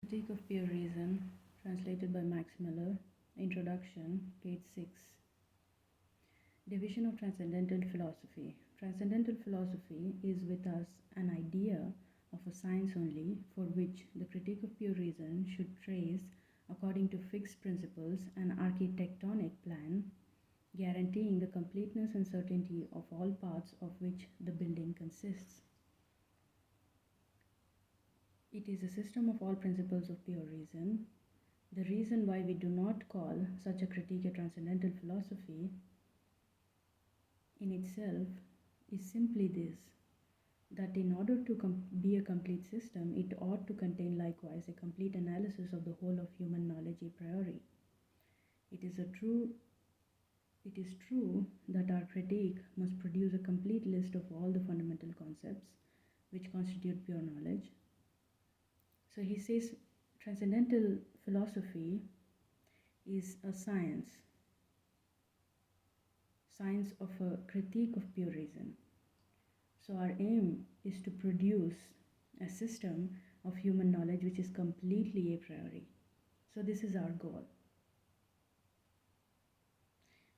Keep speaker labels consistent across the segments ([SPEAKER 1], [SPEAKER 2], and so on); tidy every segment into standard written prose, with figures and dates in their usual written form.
[SPEAKER 1] Critique of Pure Reason, translated by Max Muller. Introduction, page 6. Division of Transcendental Philosophy. Transcendental philosophy is with us an idea of a science only, for which the critique of pure reason should trace, according to fixed principles, an architectonic plan, guaranteeing the completeness and certainty of all parts of which the building consists. It is a system of all principles of pure reason. The reason why we do not call such a critique a transcendental philosophy in itself is simply this, that in order to be a complete system, it ought to contain likewise a complete analysis of the whole of human knowledge a priori. It is true that our critique must produce a complete list of all the fundamental concepts which constitute pure knowledge. So he says transcendental philosophy is a science of a critique of pure reason. So our aim is to produce a system of human knowledge which is completely a priori. So this is our goal.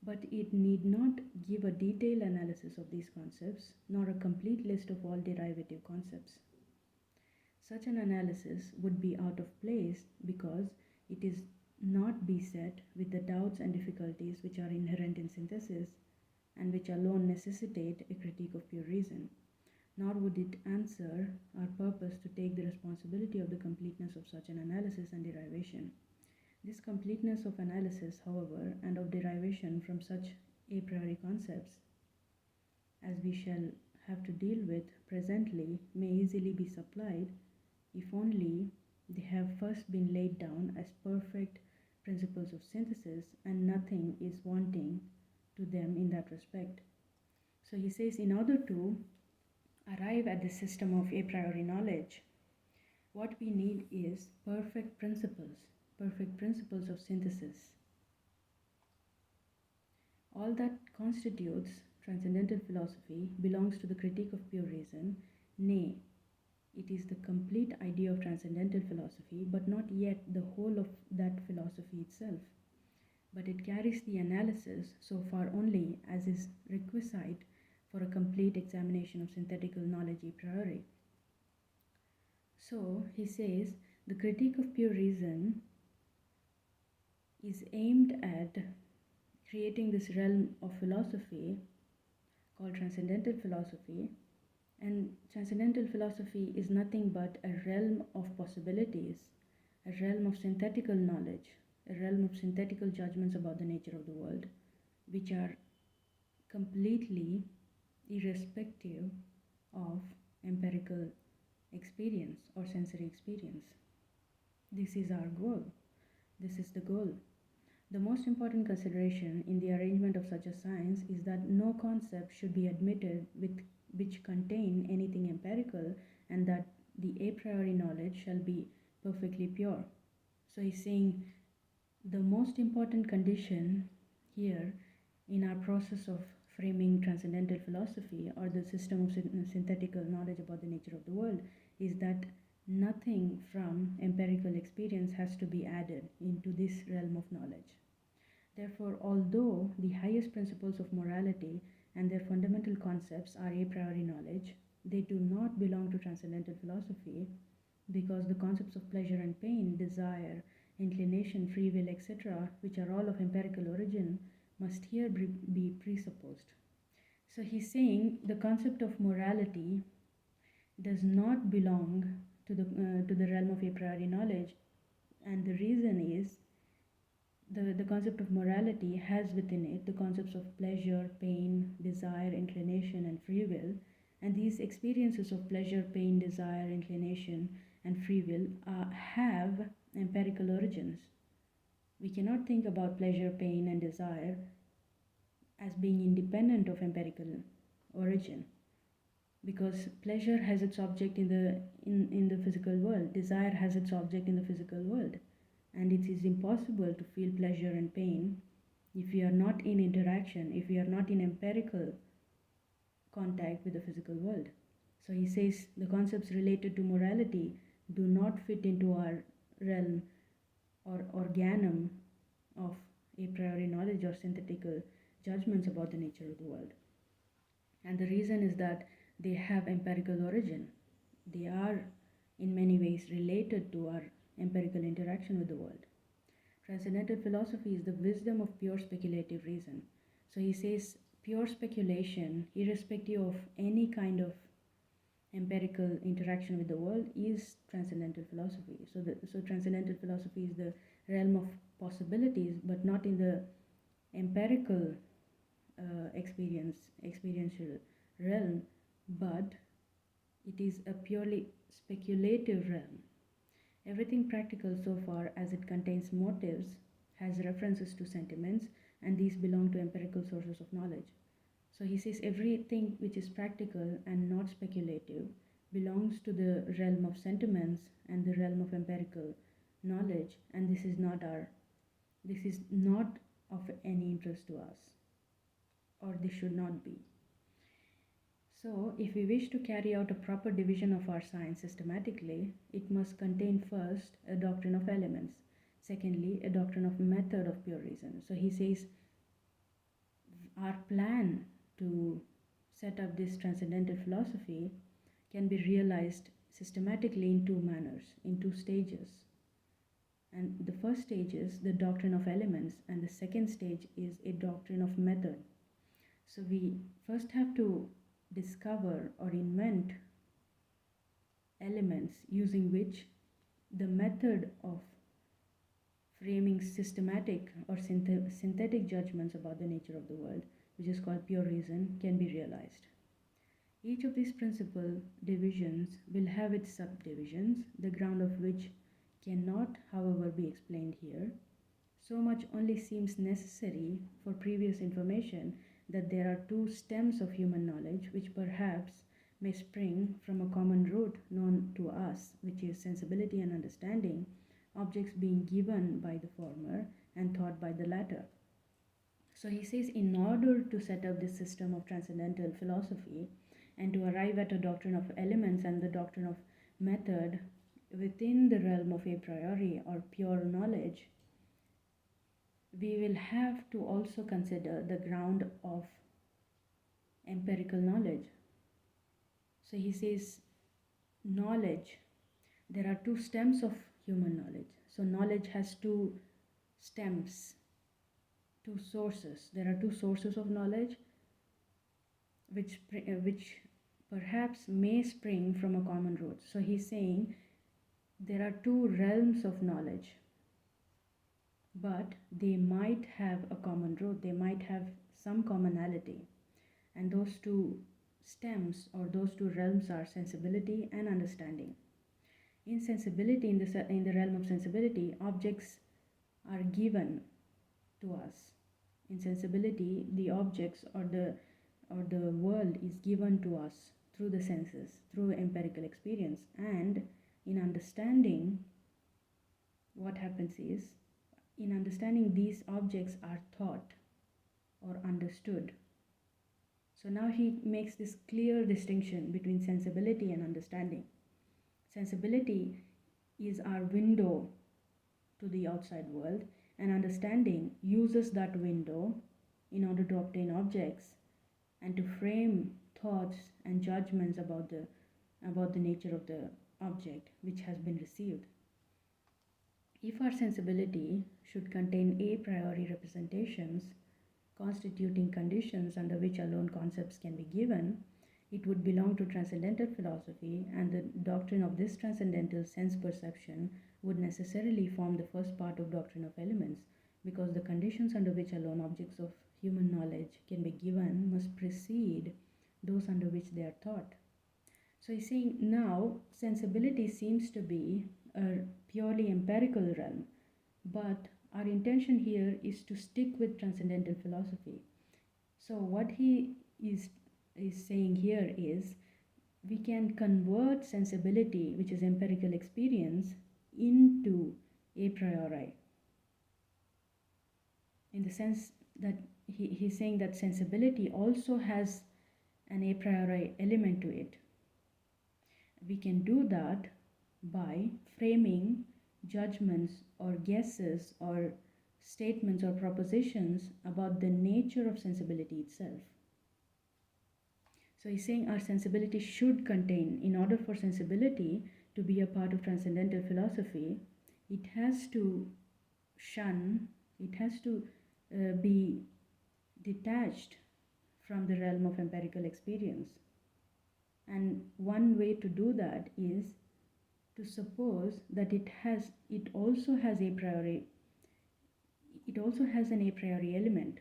[SPEAKER 1] But it need not give a detailed analysis of these concepts, nor a complete list of all derivative concepts. Such an analysis would be out of place because it is not beset with the doubts and difficulties which are inherent in synthesis and which alone necessitate a critique of pure reason, nor would it answer our purpose to take the responsibility of the completeness of such an analysis and derivation. This completeness of analysis, however, and of derivation from such a priori concepts, as we shall have to deal with presently, may easily be supplied if only they have first been laid down as perfect principles of synthesis and nothing is wanting to them in that respect. So he says, in order to arrive at the system of a priori knowledge, what we need is perfect principles of synthesis. All that constitutes transcendental philosophy belongs to the critique of pure reason, nay, it is the complete idea of transcendental philosophy, but not yet the whole of that philosophy itself. But it carries the analysis so far only as is requisite for a complete examination of synthetical knowledge a priori. So he says the critique of pure reason is aimed at creating this realm of philosophy called transcendental philosophy. And transcendental philosophy is nothing but a realm of possibilities, a realm of synthetical knowledge, a realm of synthetical judgments about the nature of the world, which are completely irrespective of empirical experience or sensory experience. This is our goal. This is the goal. The most important consideration in the arrangement of such a science is that no concept should be admitted which contain anything empirical, and that the a priori knowledge shall be perfectly pure. So he's saying the most important condition here in our process of framing transcendental philosophy or the system of synthetical knowledge about the nature of the world is that nothing from empirical experience has to be added into this realm of knowledge. Therefore, although the highest principles of morality and their fundamental concepts are a priori knowledge, they do not belong to transcendental philosophy, because the concepts of pleasure and pain, desire, inclination, free will, etc., which are all of empirical origin, must here be presupposed. So he's saying the concept of morality does not belong to the realm of a priori knowledge, and the reason is the concept of morality has within it the concepts of pleasure, pain, desire, inclination, and free will. And these experiences of pleasure, pain, desire, inclination, and free will have empirical origins. We cannot think about pleasure, pain, and desire as being independent of empirical origin, because pleasure has its object in the physical world, desire has its object in the physical world. And it is impossible to feel pleasure and pain if we are not in interaction, if we are not in empirical contact with the physical world. So he says the concepts related to morality do not fit into our realm or organum of a priori knowledge or synthetical judgments about the nature of the world. And the reason is that they have empirical origin. They are in many ways related to our empirical interaction with the world. Transcendental philosophy is the wisdom of pure speculative reason. So he says pure speculation, irrespective of any kind of empirical interaction with the world, is transcendental philosophy. So transcendental philosophy is the realm of possibilities, but not in the empirical experiential realm, but it is a purely speculative realm. Everything practical so far as it contains motives has references to sentiments, and these belong to empirical sources of knowledge. So he says everything which is practical and not speculative belongs to the realm of sentiments and the realm of empirical knowledge, and this is not of any interest to us, or this should not be. So, if we wish to carry out a proper division of our science systematically, it must contain first a doctrine of elements, secondly, a doctrine of method of pure reason. So, he says our plan to set up this transcendental philosophy can be realized systematically in two manners, in two stages. And the first stage is the doctrine of elements, and the second stage is a doctrine of method. So, we first have to discover or invent elements using which the method of framing systematic or synthetic judgments about the nature of the world, which is called pure reason, can be realized. Each of these principal divisions will have its subdivisions, the ground of which cannot, however, be explained here. So much only seems necessary for previous information that there are two stems of human knowledge which perhaps may spring from a common root known to us, which is sensibility and understanding, objects being given by the former and thought by the latter. So he says, in order to set up this system of transcendental philosophy and to arrive at a doctrine of elements and the doctrine of method within the realm of a priori or pure knowledge, we will have to also consider the ground of empirical knowledge. So he says, knowledge, there are two stems of human knowledge. So knowledge has two stems, two sources. There are two sources of knowledge which perhaps may spring from a common root. So he's saying there are two realms of knowledge, but they might have a common root, they might have some commonality, and those two stems or those two realms are sensibility and understanding. In sensibility, in the realm of sensibility, objects are given to us. In sensibility, the objects or the world is given to us through the senses, through empirical experience. And in understanding, what happens is, in understanding, these objects are thought or understood. So now he makes this clear distinction between sensibility and understanding. Sensibility is our window to the outside world, and understanding uses that window in order to obtain objects and to frame thoughts and judgments about the nature of the object which has been received. If our sensibility should contain a priori representations constituting conditions under which alone concepts can be given, it would belong to transcendental philosophy, and the doctrine of this transcendental sense perception would necessarily form the first part of doctrine of elements, because the conditions under which alone objects of human knowledge can be given must precede those under which they are thought. So he's saying now sensibility seems to be a purely empirical realm, but our intention here is to stick with transcendental philosophy. So what he is saying here is, we can convert sensibility, which is empirical experience, into a priori, in the sense that he's saying that sensibility also has an a priori element to it. We can do that by framing judgments or guesses or statements or propositions about the nature of sensibility itself. So he's saying our sensibility should contain, in order for sensibility to be a part of transcendental philosophy, it has to shun, it has to be detached from the realm of empirical experience. And one way to do that is to suppose that it also has an a priori element,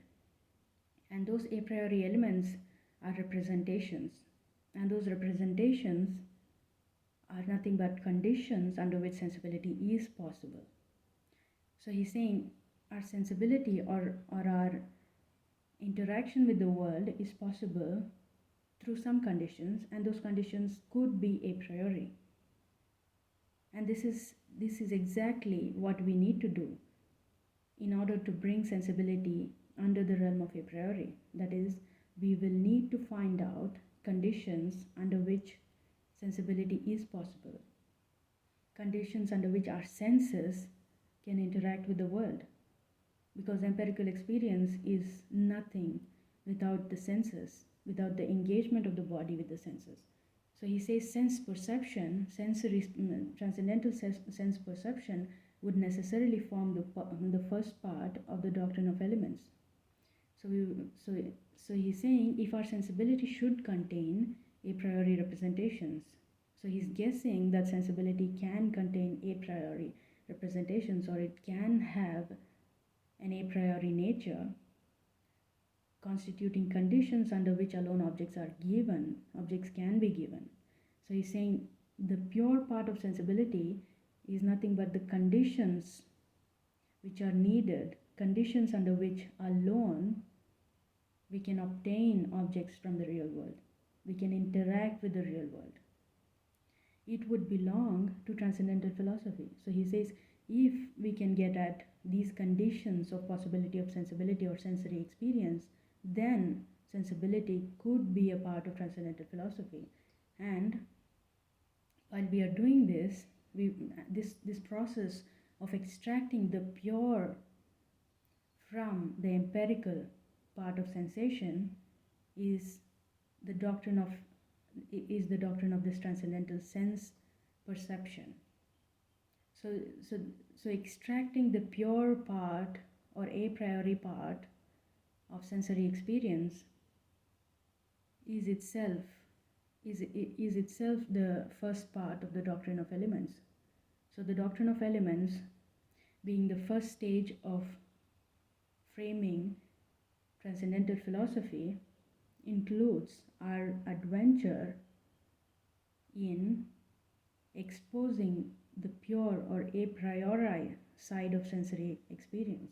[SPEAKER 1] and those a priori elements are representations, and those representations are nothing but conditions under which sensibility is possible. So he's saying our sensibility or our interaction with the world is possible through some conditions, and those conditions could be a priori. And this is exactly what we need to do in order to bring sensibility under the realm of a priori. That is, we will need to find out conditions under which sensibility is possible, conditions under which our senses can interact with the world, because empirical experience is nothing without the senses, without the engagement of the body with the senses. So he says sense perception, transcendental sense perception would necessarily form the first part of the doctrine of elements. So he's saying if our sensibility should contain a priori representations, so he's guessing that sensibility can contain a priori representations, or it can have an a priori nature constituting conditions under which alone objects can be given. So he's saying the pure part of sensibility is nothing but the conditions which are needed, conditions under which alone we can obtain objects from the real world, we can interact with the real world. It would belong to transcendental philosophy. So he says if we can get at these conditions of possibility of sensibility or sensory experience, then sensibility could be a part of transcendental philosophy. And while we are doing this, this process of extracting the pure from the empirical part of sensation is the doctrine of this transcendental sense perception. So extracting the pure part or a priori part of sensory experience is itself the first part of the doctrine of elements. So the doctrine of elements, being the first stage of framing transcendental philosophy, includes our adventure in exposing the pure or a priori side of sensory experience.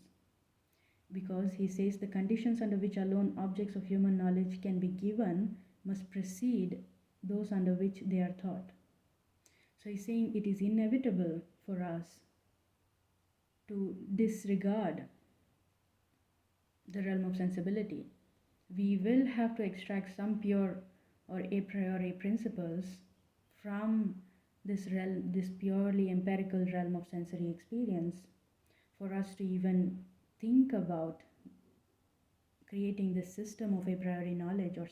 [SPEAKER 1] Because he says the conditions under which alone objects of human knowledge can be given must precede those under which they are thought. So he's saying it is inevitable for us to disregard the realm of sensibility. We will have to extract some pure or a priori principles from this purely empirical realm of sensory experience for us to even think about creating this system of a priori knowledge or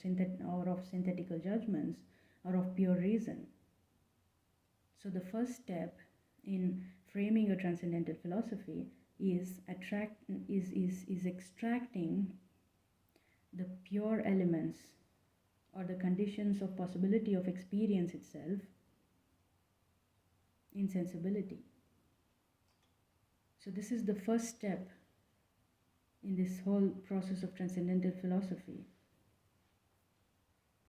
[SPEAKER 1] of synthetical judgments or of pure reason. So the first step in framing a transcendental philosophy is extracting the pure elements or the conditions of possibility of experience itself in sensibility. So this is the first step in this whole process of transcendental philosophy.